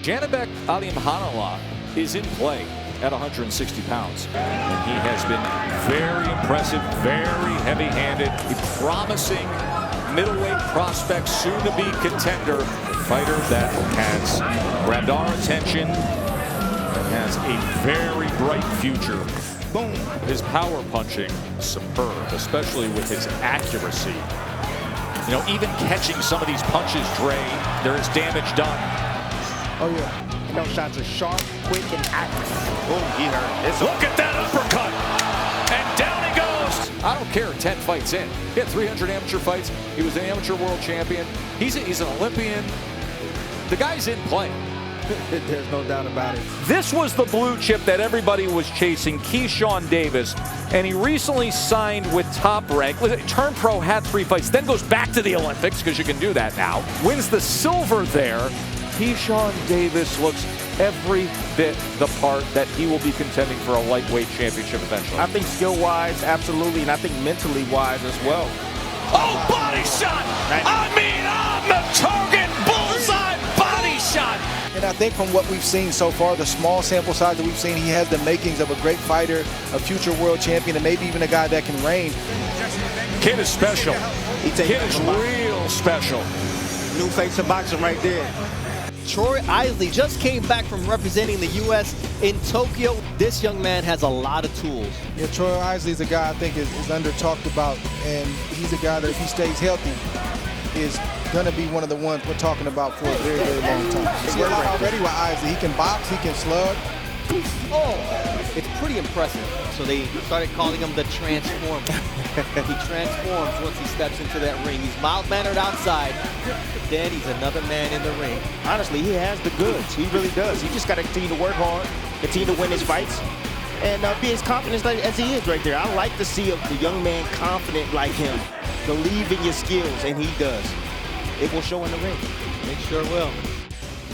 Janibek Alimkhanuly is in play at 160 pounds. And he has been very impressive, very heavy-handed, a promising middleweight prospect, soon-to-be contender, fighter that has grabbed our attention and has a very bright future. Boom. His power punching, superb, especially with his accuracy. You know, even catching some of these punches, Dre, there is damage done. Oh, yeah. And those shots are sharp, quick, and accurate. Boom, he hurt. Look at that uppercut. And down he goes. I don't care, 10 fights in. He had 300 amateur fights. He was an amateur world champion. He's an Olympian. The guy's in play. There's no doubt about it. This was the blue chip that everybody was chasing, Keyshawn Davis, and he recently signed with Top Rank. Turned pro, had 3 fights, then goes back to the Olympics, because you can do that now. Wins the silver there. Keyshawn Davis looks every bit the part that he will be contending for a lightweight championship eventually. I think skill-wise, absolutely, and I think mentally-wise as well. Oh, body shot! I mean, on the target, bullseye body shot! And I think from what we've seen so far, the small sample size that we've seen, he has the makings of a great fighter, a future world champion, and maybe even a guy that can reign. Kid is special. Kid is real special. New face of boxing right there. Troy Isley just came back from representing the U.S. in Tokyo. This young man has a lot of tools. Yeah, Troy Isley is a guy I think is under talked about, and he's a guy that if he stays healthy is going to be one of the ones we're talking about for a very, very long time. It's already with Isley. He can box, he can slug. Oh, it's pretty impressive. So they started calling him the Transformer. He transforms once he steps into that ring. He's mild-mannered outside, but then he's another man in the ring. Honestly, he has the goods. He really does. He just got to continue to work hard, continue to win his fights, and be as confident as he is right there. I like to see a young man confident like him. Believe in your skills, and he does. It will show in the ring. It sure will.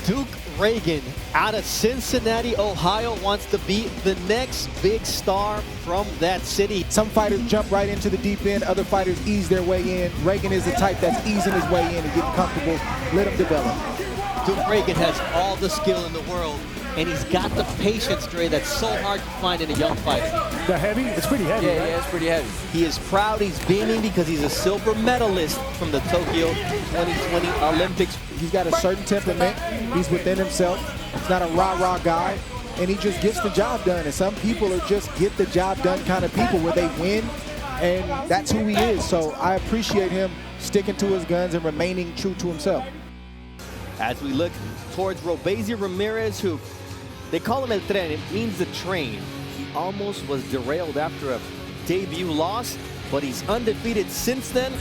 Duke Reagan out of Cincinnati, Ohio, wants to be the next big star from that city. Some fighters jump right into the deep end. Other fighters ease their way in. Reagan is the type that's easing his way in and getting comfortable. Let him develop. Duke Reagan has all the skill in the world, and he's got the patience, Dre, that's so hard to find in a young fighter. The heavy? It's pretty heavy, Yeah, right? yeah, it's pretty heavy. He is proud. He's beaming because he's a silver medalist from the Tokyo 2020 Olympics. He's got a certain temperament. He's within himself. He's not a rah-rah guy, and he just gets the job done. And some people are just get the job done kind of people where they win, and that's who he is. So I appreciate him sticking to his guns and remaining true to himself. As we look towards Robesia Ramirez, who they call him El Tren, it means the train. He almost was derailed after a debut loss, but he's undefeated since then.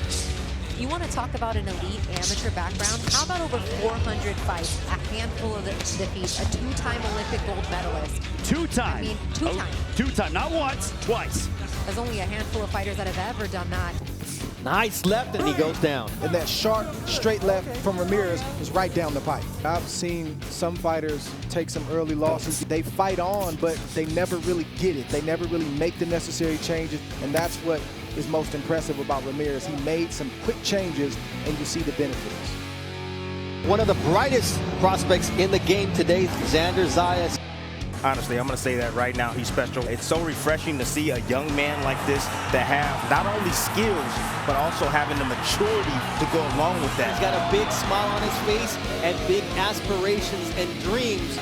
You want to talk about an elite amateur background? How about over 400 fights, a handful of defeats, a 2-time Olympic gold medalist? 2-time. I mean, 2-time. 2-time, not once, twice. There's only a handful of fighters that have ever done that. Nice left, and he goes down. And that sharp, straight left from Ramirez is right down the pipe. I've seen some fighters take some early losses. They fight on, but they never really get it. They never really make the necessary changes, and that's what is most impressive about Ramirez. He made some quick changes, and you see the benefits. One of the brightest prospects in the game today, Xander Zayas. Honestly, I'm going to say that right now. He's special. It's so refreshing to see a young man like this that have not only skills, but also having the maturity to go along with that. He's got a big smile on his face and big aspirations and dreams.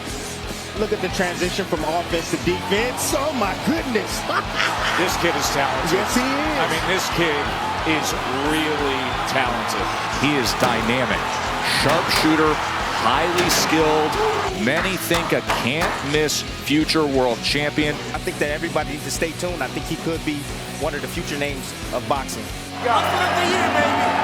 Look at the transition from offense to defense. Oh, my goodness. This kid is talented. Yes, he is. I mean, this kid is really talented. He is dynamic, sharpshooter, highly skilled. Many think a can't-miss future world champion. I think that everybody needs to stay tuned. I think he could be one of the future names of boxing. Hustler of the year, baby.